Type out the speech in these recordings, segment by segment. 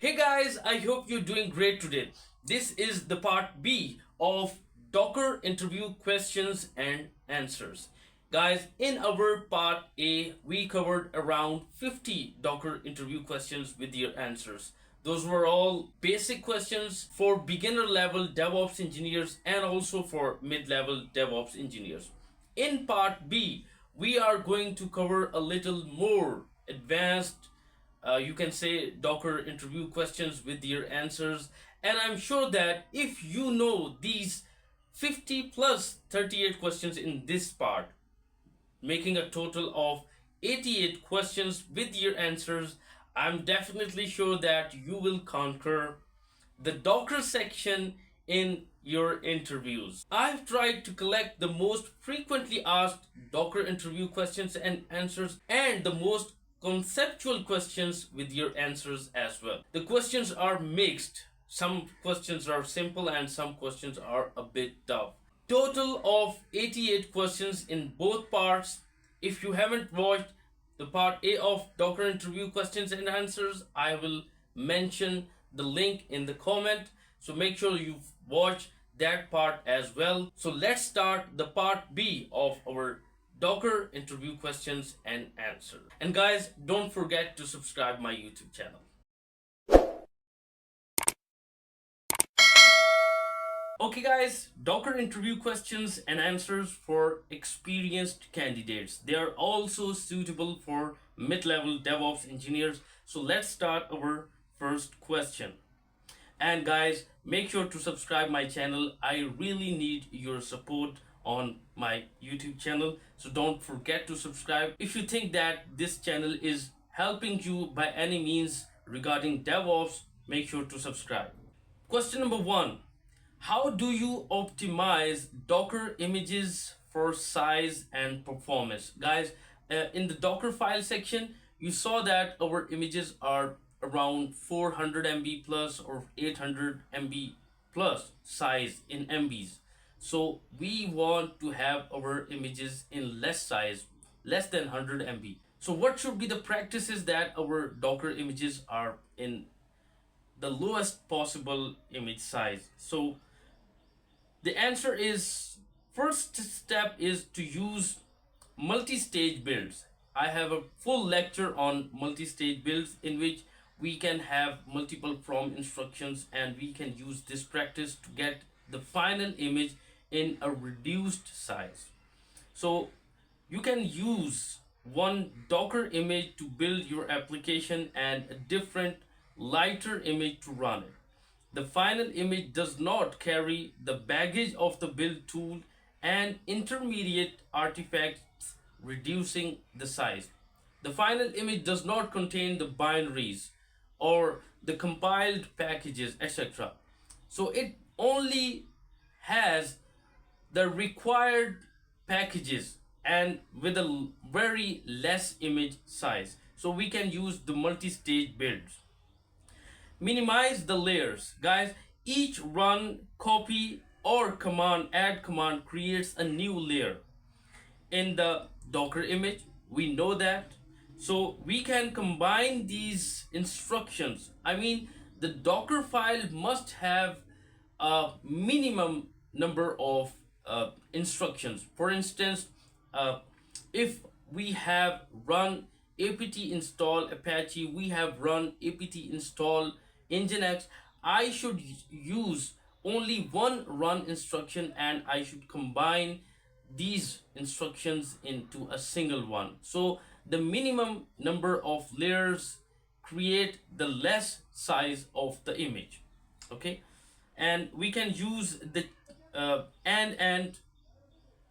Hey guys, I hope you're doing great today. This is the part B of Docker interview questions and answers. Guys, in our part A, we covered around 50 Docker interview questions with your answers. Those were all basic questions for beginner level DevOps engineers and also for mid level DevOps engineers. In part B, we are going to cover a little more advanced, you can say, Docker interview questions with your answers. And I'm sure that if you know these 50 plus 38 questions in this part, making a total of 88 questions with your answers, I'm definitely sure that you will conquer the Docker section in your interviews. I've tried to collect the most frequently asked Docker interview questions and answers and the most conceptual questions with your answers as well. The questions are mixed. Some questions are simple and some questions are a bit tough. Total of 88 questions in both parts. If you haven't watched the part A of Docker interview questions and answers, I will mention the link in the comment. So make sure you watch that part as well. So let's start the part B of our Docker interview questions and answers. And guys, don't forget to subscribe my YouTube channel. Okay guys, Docker interview questions and answers for experienced candidates. They are also suitable for mid-level DevOps engineers. So let's start our first question. And guys, make sure to subscribe my channel. I really need your support on my YouTube channel. So don't forget to subscribe. If you think that this channel is helping you by any means regarding DevOps, make sure to subscribe. Question number 1. How do you optimize Docker images for size and performance? Guys, in the Docker file section, you saw that our images are around 400 MB plus or 800 MB plus size in MBs. So we want to have our images in less size, less than 100 MB. So what should be the practices that our Docker images are in the lowest possible image size? So the answer is, first step is to use multi-stage builds. I have a full lecture on multi-stage builds in which we can have multiple from instructions and we can use this practice to get the final image in a reduced size. So you can use one Docker image to build your application and a different lighter image to run it. The final image does not carry the baggage of the build tool and intermediate artifacts, reducing the size. The final image does not contain the binaries or the compiled packages, etc. So it only has the required packages and with a very less image size. So we can use the multi-stage builds. Minimize the layers. Guys, each run, copy or command, add command creates a new layer in the Docker image. We know that. So we can combine these instructions. I mean, the Docker file must have a minimum number of instructions. For instance, if we have run apt install Apache, we have run apt install Nginx, I should use only one run instruction and I should combine these instructions into a single one. So the minimum number of layers create the less size of the image. Okay, and we can use the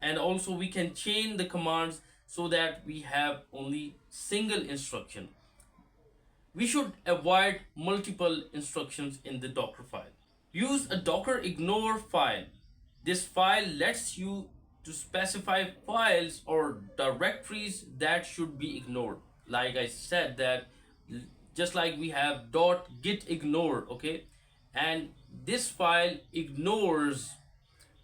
and also we can chain the commands so that we have only single instruction. We should avoid multiple instructions in the Docker file. Use a Docker ignore file. This file lets you to specify files or directories that should be ignored. Like I said, that just like we have .git ignore, okay, and this file ignores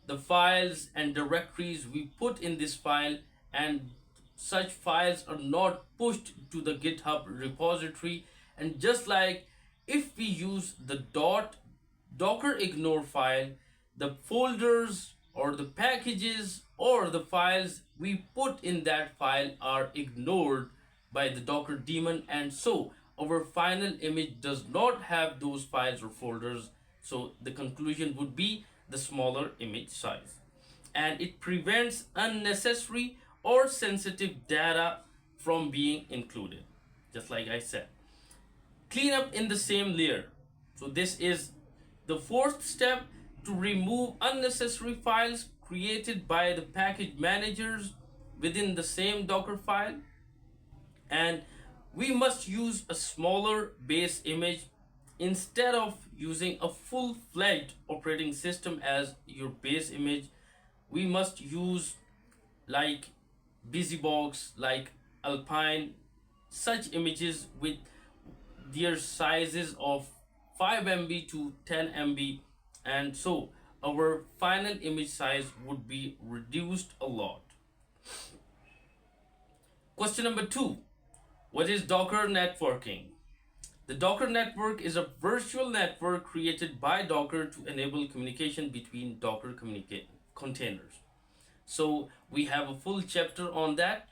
the files and directories we put in this file, and such files are not pushed to the GitHub repository. And just like if we use the docker ignore file, the folders or the packages or the files we put in that file are ignored by the Docker daemon, and so our final image does not have those files or folders. So the conclusion would be the smaller image size, and it prevents unnecessary or sensitive data from being included. Just like I said, clean up in the same layer. So this is the fourth step, to remove unnecessary files created by the package managers within the same Docker file. And we must use a smaller base image instead of using a full-fledged operating system as your base image. We must use like BusyBox, like Alpine, such images with their sizes of 5 MB to 10 MB, and so our final image size would be reduced a lot. Question number 2. What is Docker networking? The Docker network is a virtual network created by Docker to enable communication between Docker containers. So we have a full chapter on that,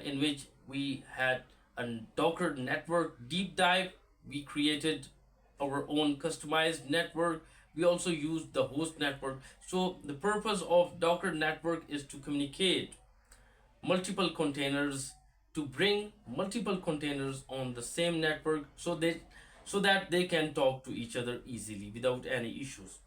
in which we had a Docker network deep dive. We created our own customized network. We also used the host network. So the purpose of Docker network is to communicate multiple containers, to bring multiple containers on the same network, so that they can talk to each other easily without any issues.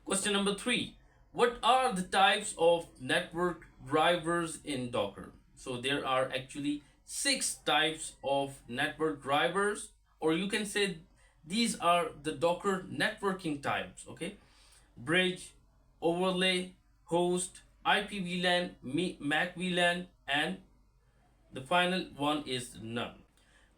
Question number 3. What are the types of network drivers in Docker? So there are actually 6 types of network drivers, or you can say these are the Docker networking types, okay? Bridge, overlay, host, IP VLAN, Mac VLAN, and the final one is none.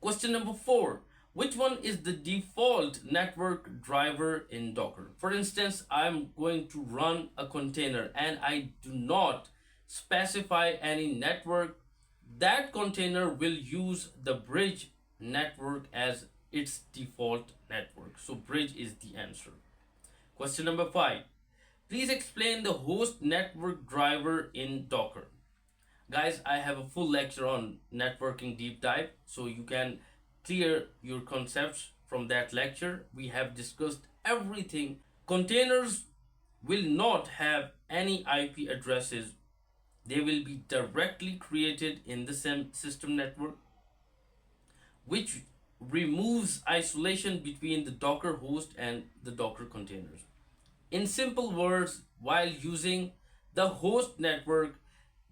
Question number 4. Which one is the default network driver in Docker? For instance, I'm going to run a container and I do not specify any network. That container will use the bridge network as its default network. So bridge is the answer. Question number 5. Please explain the host network driver in Docker. Guys, I have a full lecture on networking deep dive, so you can clear your concepts from that lecture. We have discussed everything. Containers will not have any IP addresses. They will be directly created in the same system network, which removes isolation between the Docker host and the Docker containers. In simple words, while using the host network,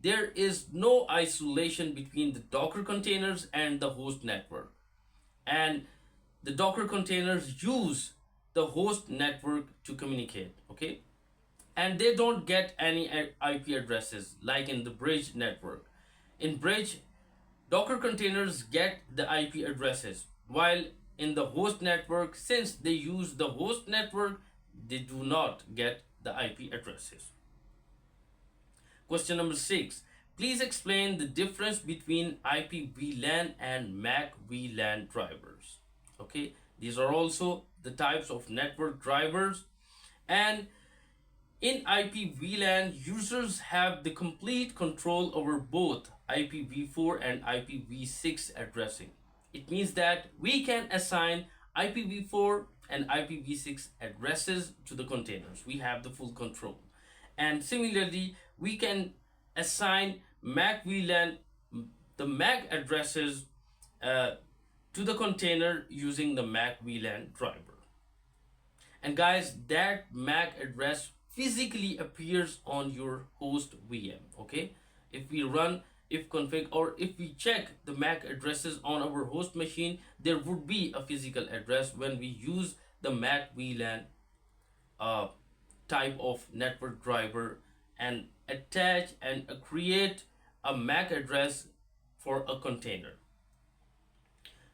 there is no isolation between the Docker containers and the host network. And the Docker containers use the host network to communicate, okay? And they don't get any IP addresses like in the bridge network. In bridge, Docker containers get the IP addresses, while in the host network, since they use the host network, they do not get the IP addresses. Question number 6. Please explain the difference between IP VLAN and Mac VLAN drivers. Okay, these are also the types of network drivers, and in IP VLAN, users have the complete control over both IPv4 and IPv6 addressing. It means that we can assign IPv4 and IPv6 addresses to the containers. We have the full control. And similarly, we can assign Mac VLAN, the MAC addresses to the container using the Mac VLAN driver. And guys, that MAC address physically appears on your host VM, okay? If we run ifconfig, or if we check the MAC addresses on our host machine, there would be a physical address when we use the Mac VLAN type of network driver and attach and create a MAC address for a container.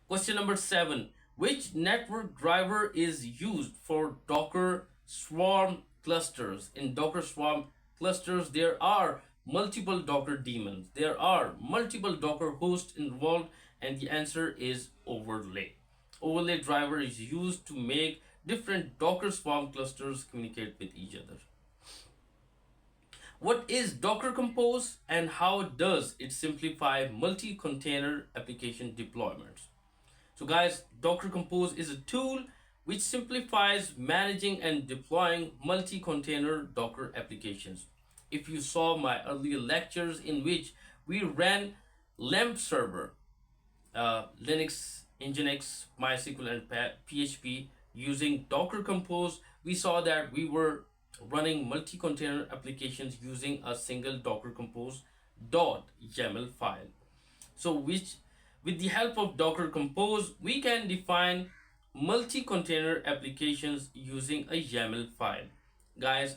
Question number 7. Which network driver is used for Docker Swarm clusters? In Docker Swarm clusters, there are multiple Docker daemons. There are multiple Docker hosts involved, and the answer is overlay. overlay driver is used to make different Docker Swarm clusters communicate with each other. What is Docker Compose and how does it simplify multi-container application deployments? So guys, Docker Compose is a tool which simplifies managing and deploying multi-container Docker applications. If you saw my earlier lectures in which we ran LAMP server, Linux, Nginx, MySQL and PHP using Docker Compose, we saw that we were running multi-container applications using a single Docker Compose .yaml file. So which with the help of Docker Compose, we can define multi-container applications using a YAML file. Guys,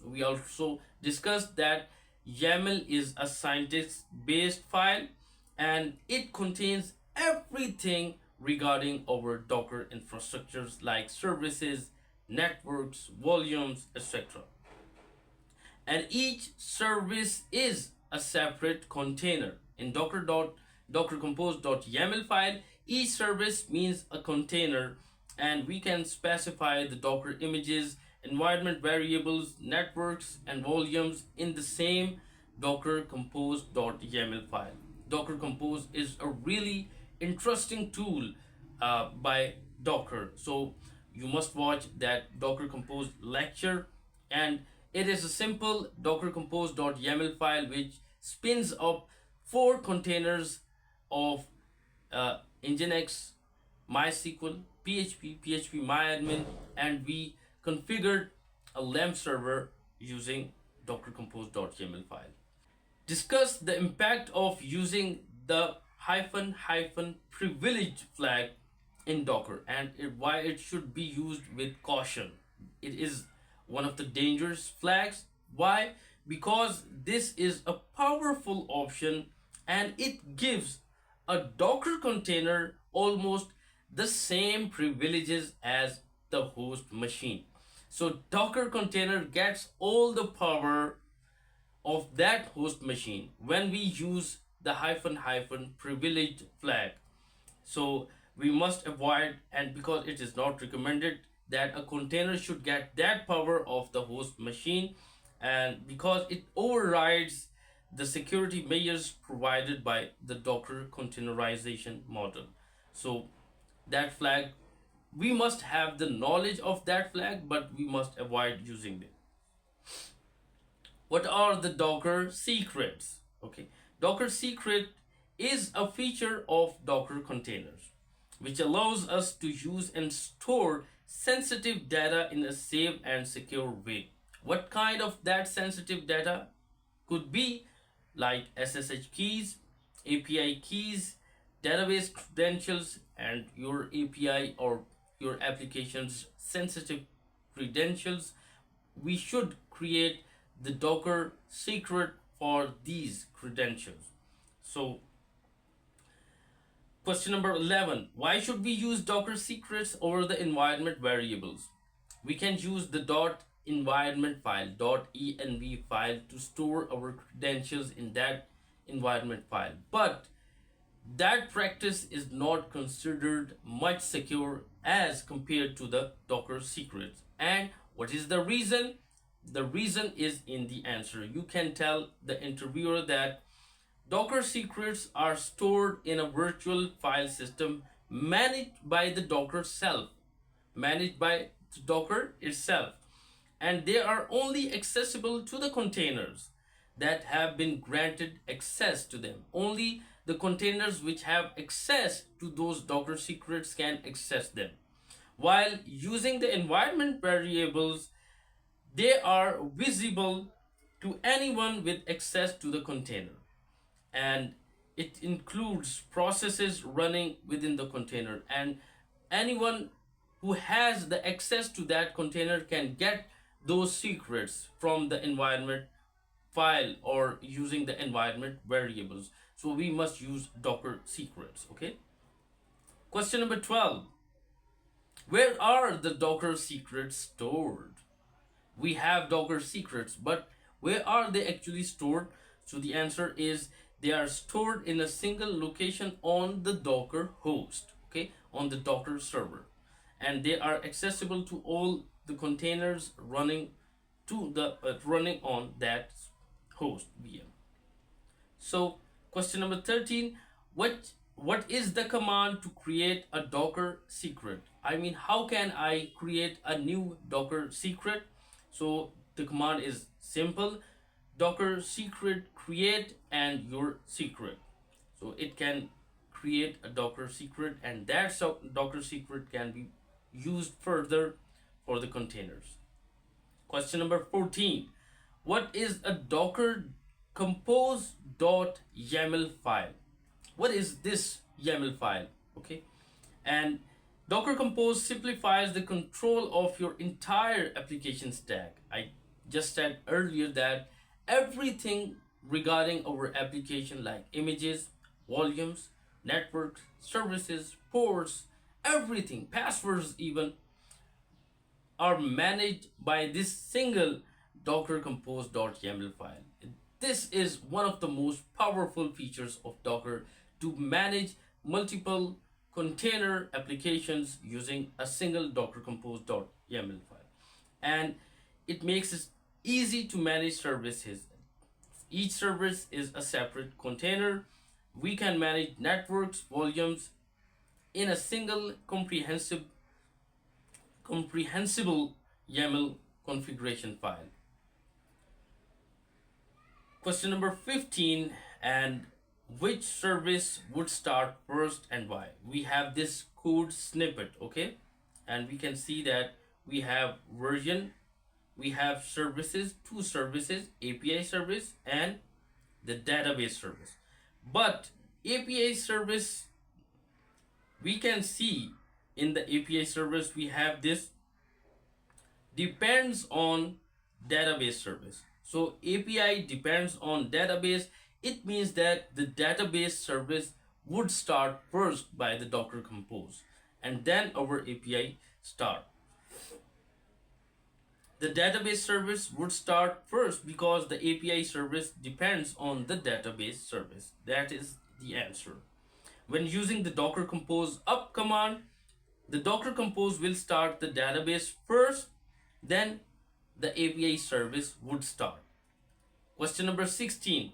we also discussed that YAML is a syntax-based file and it contains everything regarding our Docker infrastructures like services, networks, volumes, etc. And each service is a separate container. In dockercompose.yaml file, each service means a container, and we can specify the Docker images, environment variables, networks, and volumes in the same dockercompose.yaml file. Docker Compose is a really interesting tool by Docker. So you must watch that Docker Compose lecture, and it is a simple Docker Compose.yaml file which spins up 4 containers of Nginx, MySQL, PHP and we configured a LAMP server using Docker Compose.yaml file. Discuss the impact of using the privilege flag in Docker and why it should be used with caution. It is one of the dangerous flags. Why? Because this is a powerful option and it gives a Docker container almost the same privileges as the host machine. So Docker container gets all the power of that host machine when we use the privilege flag. So we must avoid, and because it is not recommended that a container should get that power of the host machine, and because it overrides the security measures provided by the Docker containerization model. So that flag, we must have the knowledge of that flag, but we must avoid using it. What are the Docker secrets? Okay, Docker secret is a feature of Docker containers which allows us to use and store sensitive data in a safe and secure way. What kind of that sensitive data? Could be like SSH keys, API keys, database credentials, and your API or your application's sensitive credentials. We should create the Docker secret for these credentials. So question number 11, why should we use Docker secrets over the environment variables? We can use the .environment file, .env file to store our credentials in that environment file. But that practice is not considered much secure as compared to the Docker secrets. And what is the reason? The reason is in the answer. You can tell the interviewer that Docker secrets are stored in a virtual file system managed by the Docker self, managed by Docker itself, and they are only accessible to the containers that have been granted access to them. Only the containers which have access to those Docker secrets can access them. While using the environment variables, they are visible to anyone with access to the container, and it includes processes running within the container, and anyone who has the access to that container can get those secrets from the environment file or using the environment variables. So we must use Docker secrets. Okay, question number 12, where are the Docker secrets stored? We have Docker secrets, but where are they actually stored? So the answer is they are stored in a single location on the Docker host. okay, on the Docker server, and they are accessible to all the containers running running on that host VM. So question number 13, what is the command to create a Docker secret? I mean, how can I create a new Docker secret? So the command is simple: Docker secret create and your secret. So it can create a Docker secret, and that Docker secret can be used further for the containers. Question number 14. What is a Docker compose.yaml file? What is this YAML file? Okay. And Docker Compose simplifies the control of your entire application stack. I just said earlier that everything regarding our application, like images, volumes, networks, services, ports, everything, passwords even, are managed by this single Docker compose.yaml file. This is one of the most powerful features of Docker, to manage multiple container applications using a single Docker compose.yaml file. And it makes it easy to manage services. Each service is a separate container. We can manage networks, volumes in a single comprehensible YAML configuration file. Question number 15, and which service would start first and why? We have this code snippet, okay? And we can see that we have version, we have services, two services, API service and the database service. But API service, we can see in the API service we have this depends on database service. So API depends on database. It means that the database service would start first by the Docker Compose, and then our API start. The database service would start first because the API service depends on the database service. That is the answer. When using the Docker Compose up command, the Docker Compose will start the database first, then the API service would start. Question number 16.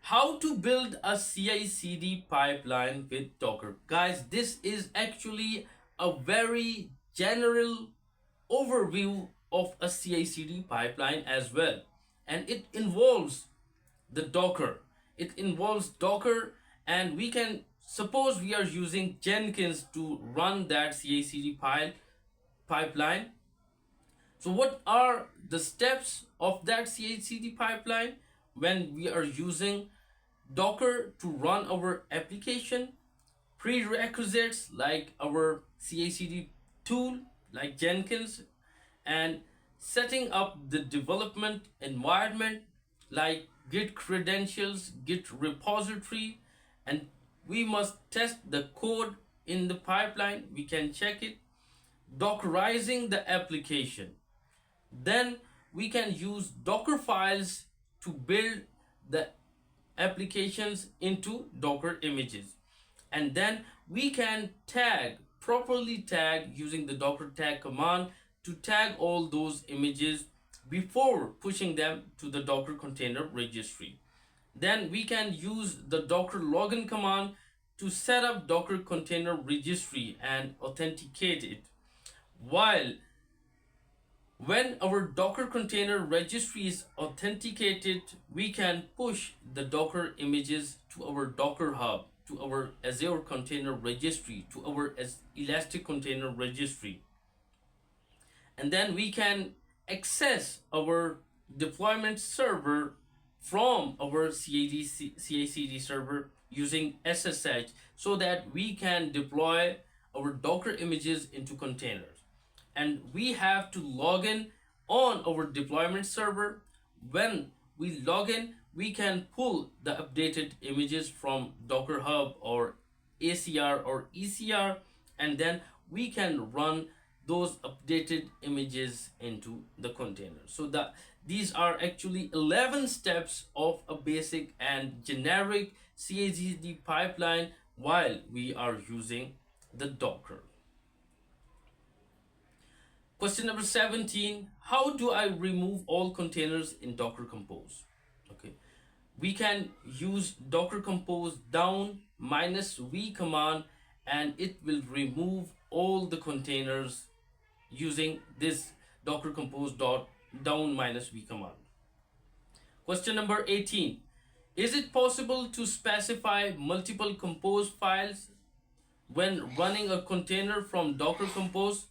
How to build a CI/CD pipeline with Docker? Guys, this is actually a very general overview of a CI/CD pipeline as well. And it involves the Docker. It involves Docker, and we can suppose we are using Jenkins to run that CI/CD pipeline. So what are the steps of that CI/CD pipeline when we are using Docker to run our application? Prerequisites like our CI/CD tool like Jenkins, and setting up the development environment like Git credentials, Git repository, and we must test the code in the pipeline. We can check it. Dockerizing the application. Then we can use Docker files to build the applications into Docker images. And then we can properly tag using the Docker tag command to tag all those images before pushing them to the Docker container registry. Then we can use the Docker login command to set up Docker container registry and authenticate it. When our Docker container registry is authenticated, we can push the Docker images to our Docker Hub, to our Azure Container Registry, to our Elastic Container Registry. And then we can access our deployment server from our CI/CD server using SSH, so that we can deploy our Docker images into containers. And we have to log in on our deployment server. When we log in, we can pull the updated images from Docker Hub or ACR or ECR, and then we can run those updated images into the container. So these are actually 11 steps of a basic and generic CI/CD pipeline while we are using the Docker. Question number 17, how do I remove all containers in Docker Compose? Okay, we can use Docker Compose down -v command, and it will remove all the containers using this Docker Compose dot down -v command. Question number 18, is it possible to specify multiple compose files when running a container from Docker Compose?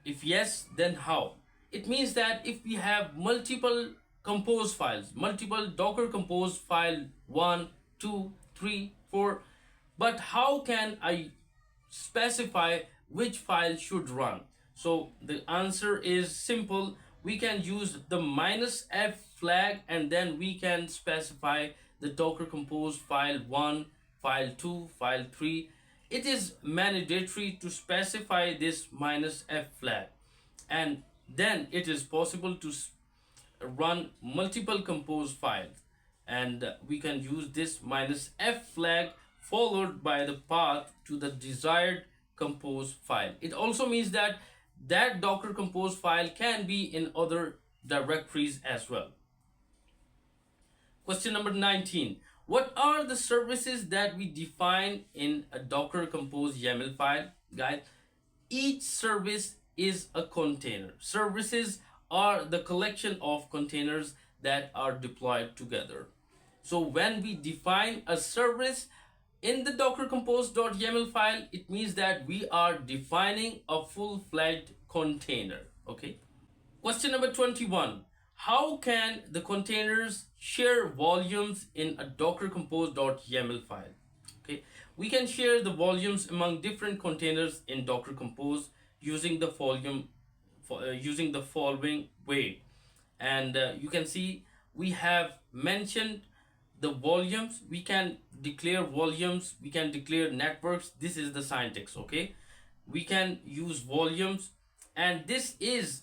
If yes, then how? It means that if we have multiple compose files, multiple Docker Compose file 1, 2, 3, 4, but how can I specify which file should run? So the answer is simple. We can use the -f flag, and then we can specify the Docker Compose file 1, file 2, file 3. It is mandatory to specify this -f flag, and then it is possible to run multiple compose files, and we can use this -f flag followed by the path to the desired compose file. It also means that Docker Compose file can be in other directories as well. Question number 19, what are the services that we define in a Docker Compose YAML file? Guys, each service is a container. Services are the collection of containers that are deployed together. So when we define a service in the Docker Compose.yaml file, it means that we are defining a full-fledged container. Okay. Question number 21. How can the containers share volumes in a Docker Compose.yaml file? Okay. We can share the volumes among different containers in Docker Compose using the following way. And you can see we have mentioned the volumes. We can declare volumes, we can declare networks. This is the syntax. Okay, we can use volumes, and this is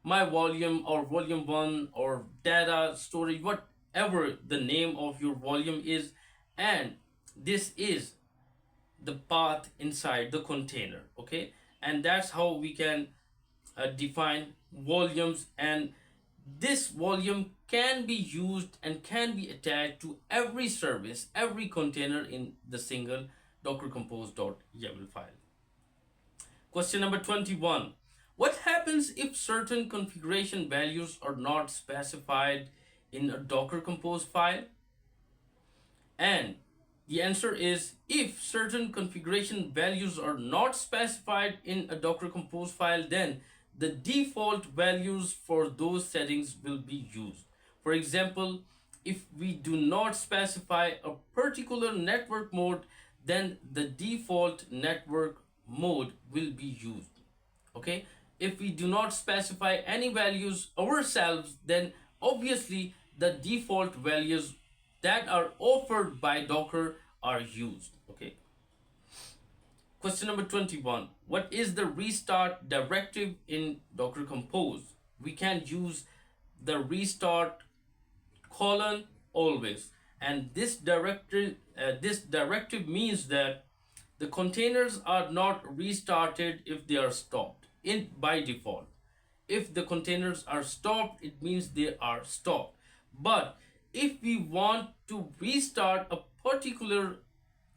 my volume, or volume 1, or data storage, whatever the name of your volume is, and this is the path inside the container. Okay, and that's how we can define volumes, and this volume can be used and can be attached to every service, every container in the single Docker Compose.yaml file. Question number 21. What happens if certain configuration values are not specified in a Docker Compose file? And the answer is, if certain configuration values are not specified in a Docker Compose file, then the default values for those settings will be used. For example, if we do not specify a particular network mode, then the default network mode will be used. Okay, if we do not specify any values ourselves, then obviously the default values that are offered by Docker are used. Okay. Question number 21. What is the restart directive in Docker Compose? We can use the restart colon always, and this directive means that the containers are not restarted if they are stopped in by default. If the containers are stopped, it means they are stopped. But if we want to restart a particular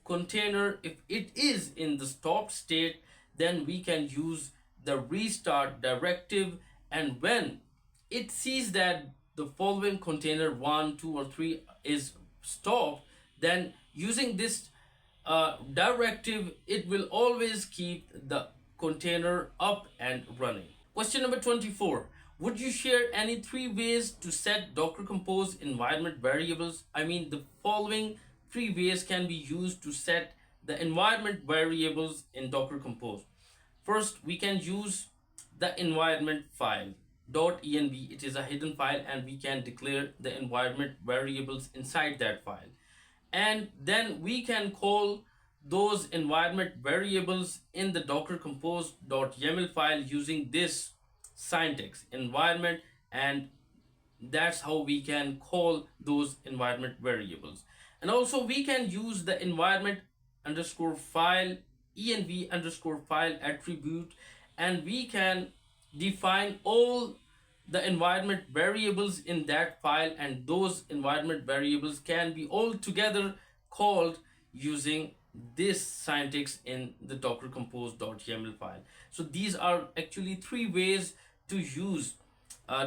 container, if it is in the stopped state, then we can use the restart directive, and when it sees that the following container 1, 2, or 3 is stopped, then using this directive, it will always keep the container up and running. Question number 24. Would you share any 3 ways to set Docker Compose environment variables? I mean, the following 3 ways can be used to set the environment variables in Docker Compose. First, we can use the environment file .env. It is a hidden file, and we can declare the environment variables inside that file. And then we can call those environment variables in the Docker Compose.yaml file using this syntax environment, and that's how we can call those environment variables. And also we can use the environment underscore file env underscore file attribute, and we can define all the environment variables in that file, and those environment variables can be all together called using this syntax in the docker compose.yaml file. So these are actually three ways to use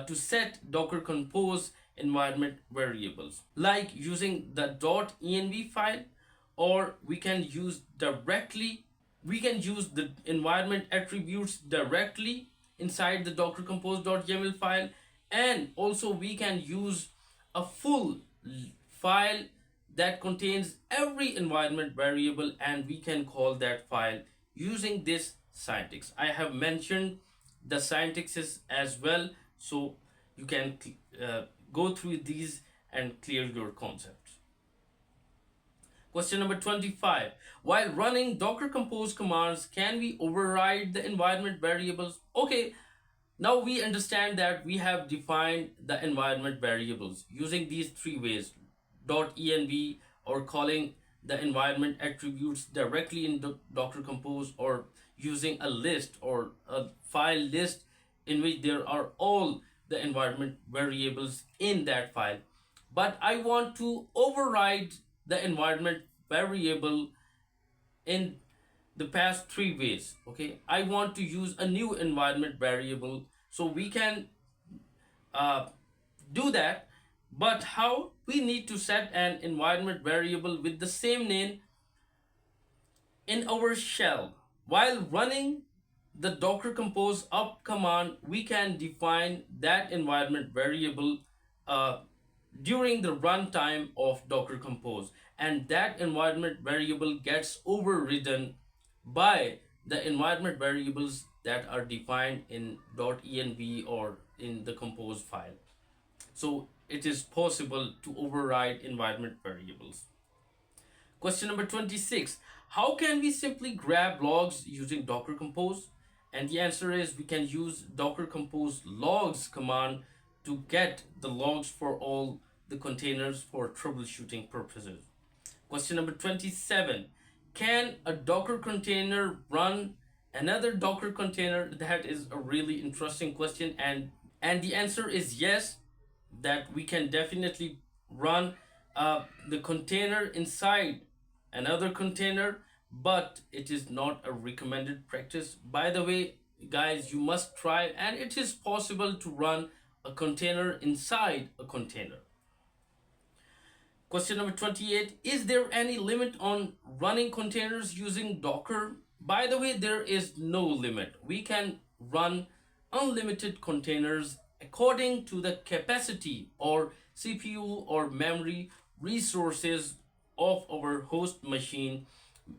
to set docker compose environment variables, like using the .env file, or we can use the environment attributes directly inside the docker compose.yaml file, and also we can use a full file that contains every environment variable, and we can call that file using this syntax. I have mentioned the syntaxes as well, so you can go through these and clear your concepts. Question number 25. While running Docker Compose commands, can we override the environment variables? Okay, now we understand that we have defined the environment variables using these three ways: .env, or calling the environment attributes directly in Docker Compose, or using a list or a file list in which there are all the environment variables in that file. But I want to override the environment variable in the past three ways. Okay, I want to use a new environment variable, so we can do that. But how? We need to set an environment variable with the same name in our shell. While running the docker compose up command, we can define that environment variable during the runtime of docker compose, and that environment variable gets overridden by the environment variables that are defined in .env or in the compose file. So it is possible to override environment variables. Question number 26. How can we simply grab logs using Docker Compose? And the answer is we can use Docker Compose logs command to get the logs for all the containers for troubleshooting purposes. Question number 27. Can a Docker container run another Docker container? That is a really interesting question, and the answer is yes, that we can definitely run the container inside another container, but it is not a recommended practice. By the way, guys, you must try, and it is possible to run a container inside a container. Question number 28. Is there any limit on running containers using Docker? By the way, there is no limit. We can run unlimited containers according to the capacity or CPU or memory resources of our host machine.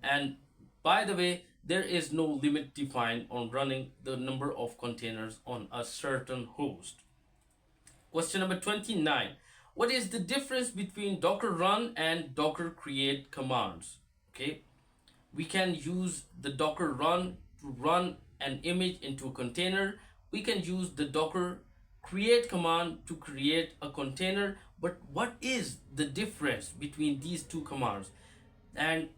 And by the way, there is no limit defined on running the number of containers on a certain host. Question number 29. What is the difference between Docker run and Docker create commands? Okay, we can use the Docker run to run an image into a container. We can use the Docker create command to create a container. But what is the difference between these two commands? And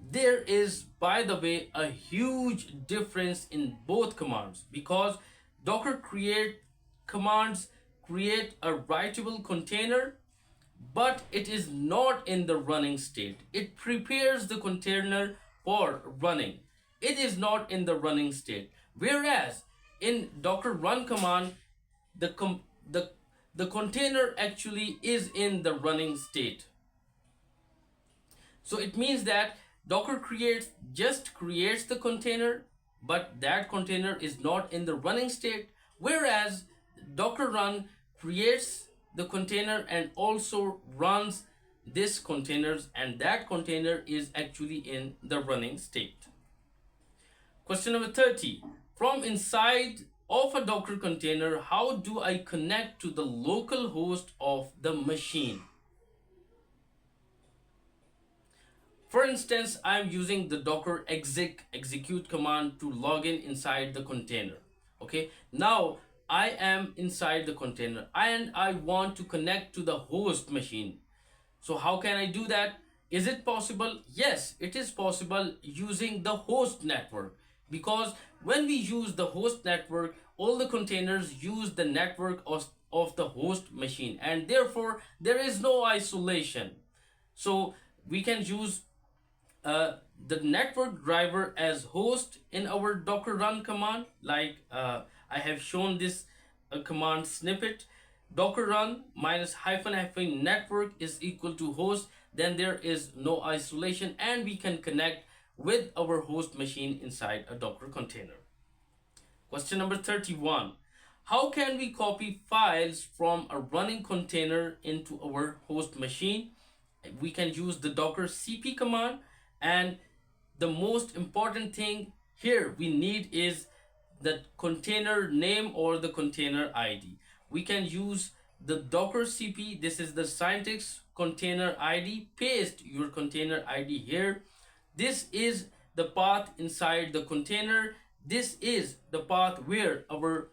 there is, by the way, a huge difference in both commands, because Docker create commands create a writable container, but it is not in the running state. It prepares the container for running. It is not in the running state. Whereas in Docker run command, the container actually is in the running state. So it means that Docker just creates the container, but that container is not in the running state. Whereas Docker run creates the container and also runs this containers, and that container is actually in the running state. Question number 30. From inside of a Docker container, how do I connect to the local host of the machine? For instance, I'm using the docker execute command to log in inside the container. Okay, now I am inside the container and I want to connect to the host machine. So how can I do that? Is it possible? Yes, it is possible using the host network, because when we use the host network, all the containers use the network of the host machine, and therefore there is no isolation. So we can use the network driver as host in our docker run command, like I have shown this command snippet. Docker run minus hyphen hyphen network is equal to host, then there is no isolation and we can connect with our host machine inside a docker container. Question number 31. How can we copy files from a running container into our host machine? We can use the docker cp command, and the most important thing here we need is the container name or the container id. We can use the docker cp, this is the syntax, container id, paste your container id here. This is the path inside the container. This is the path where our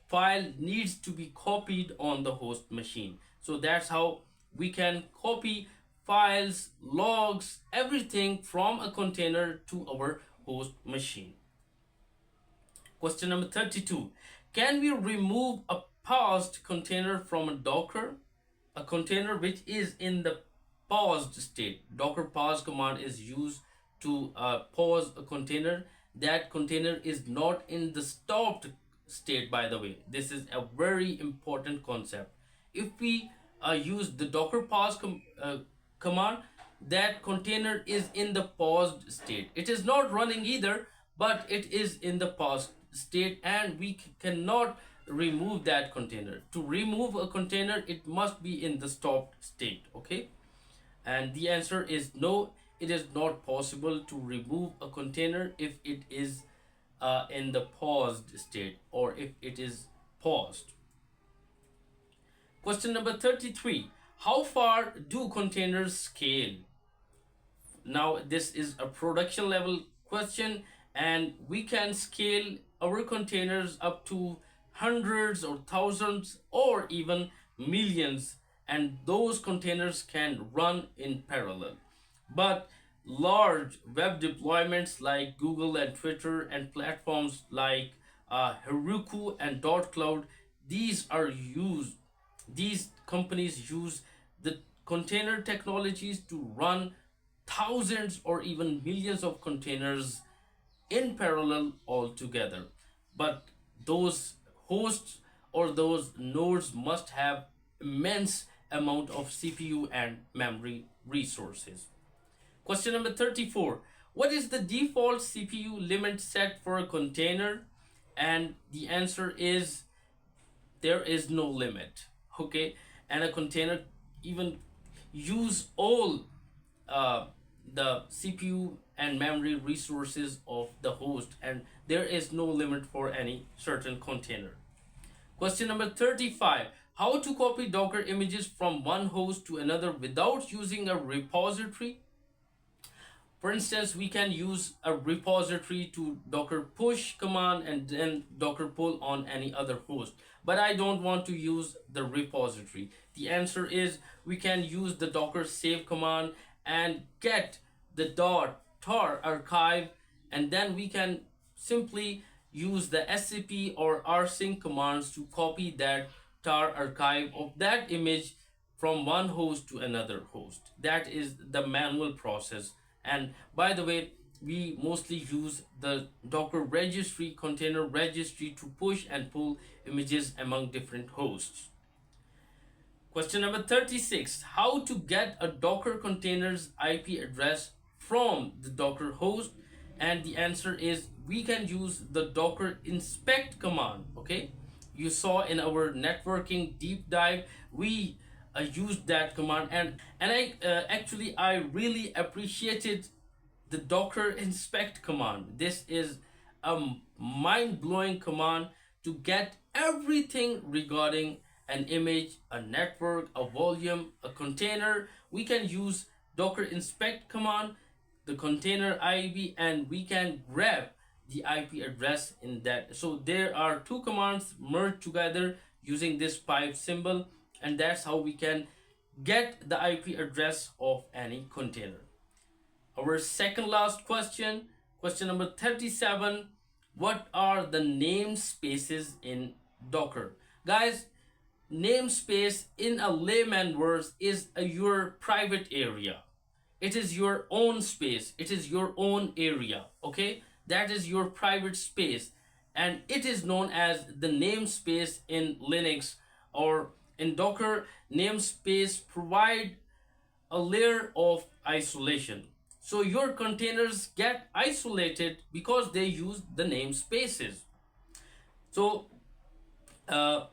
file needs to be copied on the host machine. So that's how we can copy files, logs, everything from a container to our host machine. Question number 32. Can we remove a paused container from a Docker? A container which is in the paused state. Docker pause command is used to pause a container. That container is not in the stopped state, by the way. This is a very important concept. If we use the docker pause command, that container is in the paused state. It is not running either, but it is in the paused state and we cannot remove that container. To remove a container, it must be in the stopped state, okay? And the answer is no, it is not possible to remove a container if it is in the paused state or if it is paused. Question number 33. How far do containers scale? Now this is a production level question and we can scale our containers up to hundreds or thousands or even millions, and those containers can run in parallel. But large web deployments like Google and Twitter and platforms like Heroku and Cloud, these are used, these companies use the container technologies to run thousands or even millions of containers in parallel altogether. But those hosts or those nodes must have immense amount of CPU and memory resources. Question number 34. What is the default CPU limit set for a container? And the answer is there is no limit, okay? And a container even use all the CPU and memory resources of the host, and there is no limit for any certain container. Question number 35. How to copy Docker images from one host to another without using a repository? For instance, we can use a repository to Docker push command and then Docker pull on any other host. But I don't want to use the repository. The answer is we can use the Docker save command and get the .tar archive, and then we can simply use the scp or rsync commands to copy that tar archive of that image from one host to another host. That is the manual process. And by the way, we mostly use the Docker registry, container registry, to push and pull images among different hosts. Question number 36. How to get a Docker container's IP address from the Docker host? And the answer is we can use the Docker inspect command, okay? You saw in our networking deep dive, we used that command, and I really appreciated the Docker inspect command. This is a mind-blowing command to get everything regarding an image, a network, a volume, a container. We can use Docker inspect command, the container IB, and we can grab the IP address in that. So there are two commands merged together using this pipe symbol, and that's how we can get the IP address of any container. Our second last question, question number 37. What are the namespaces in Docker? Guys, namespace in a layman words is your private area. It is your own space. It is your own area. Okay, that is your private space, and it is known as the namespace in Linux or in Docker. Namespace provide a layer of isolation. So your containers get isolated because they use the namespaces. So uh,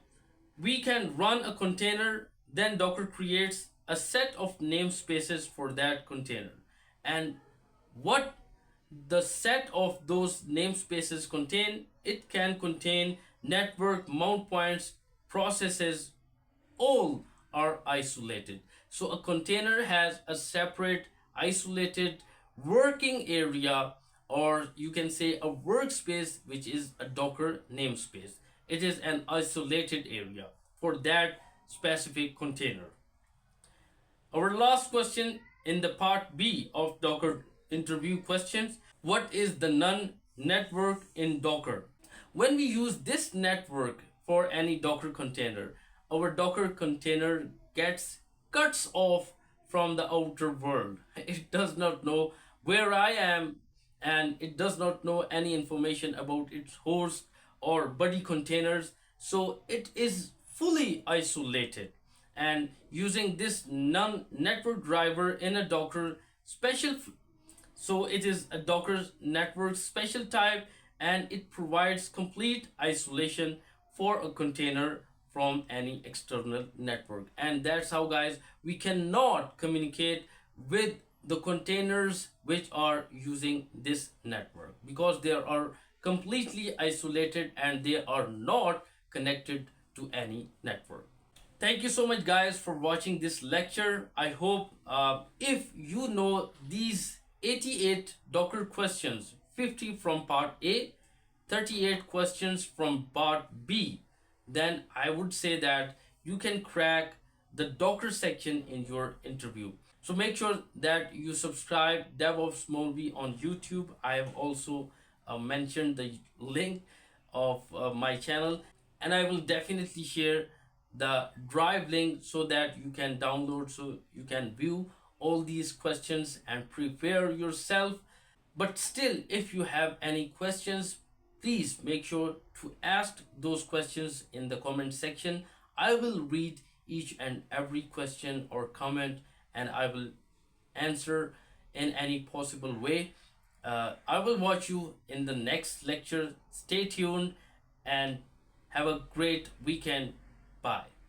we can run a container, then Docker creates a set of namespaces for that container. And what the set of those namespaces contain, it can contain network mount points, processes, all are isolated. So a container has a separate isolated working area, or you can say a workspace, which is a Docker namespace. It is an isolated area for that specific container. Our last question in the part B of Docker interview questions: what is the none network in Docker? When we use this network for any Docker container, our Docker container gets cuts off from the outer world. It does not know where I am, and it does not know any information about its host or buddy containers. So it is fully isolated. And using this non network driver in a Docker special, so it is a Docker network special type, and it provides complete isolation for a container from any external network. And that's how, guys, we cannot communicate with the containers which are using this network, because they are completely isolated and they are not connected to any network. Thank you so much, guys, for watching this lecture. I hope if you know these 88 Docker questions, 50 from part A, 38 questions from part B, then I would say that you can crack the Docker section in your interview. So make sure that you subscribe DevOps Molvi on YouTube. I have also mentioned the link of my channel, and I will definitely share the drive link so that you can download, so you can view all these questions and prepare yourself. But still, if you have any questions, please make sure to ask those questions in the comment section. I will read each and every question or comment, and I will answer in any possible way. I will watch you in the next lecture. Stay tuned and have a great weekend. Bye.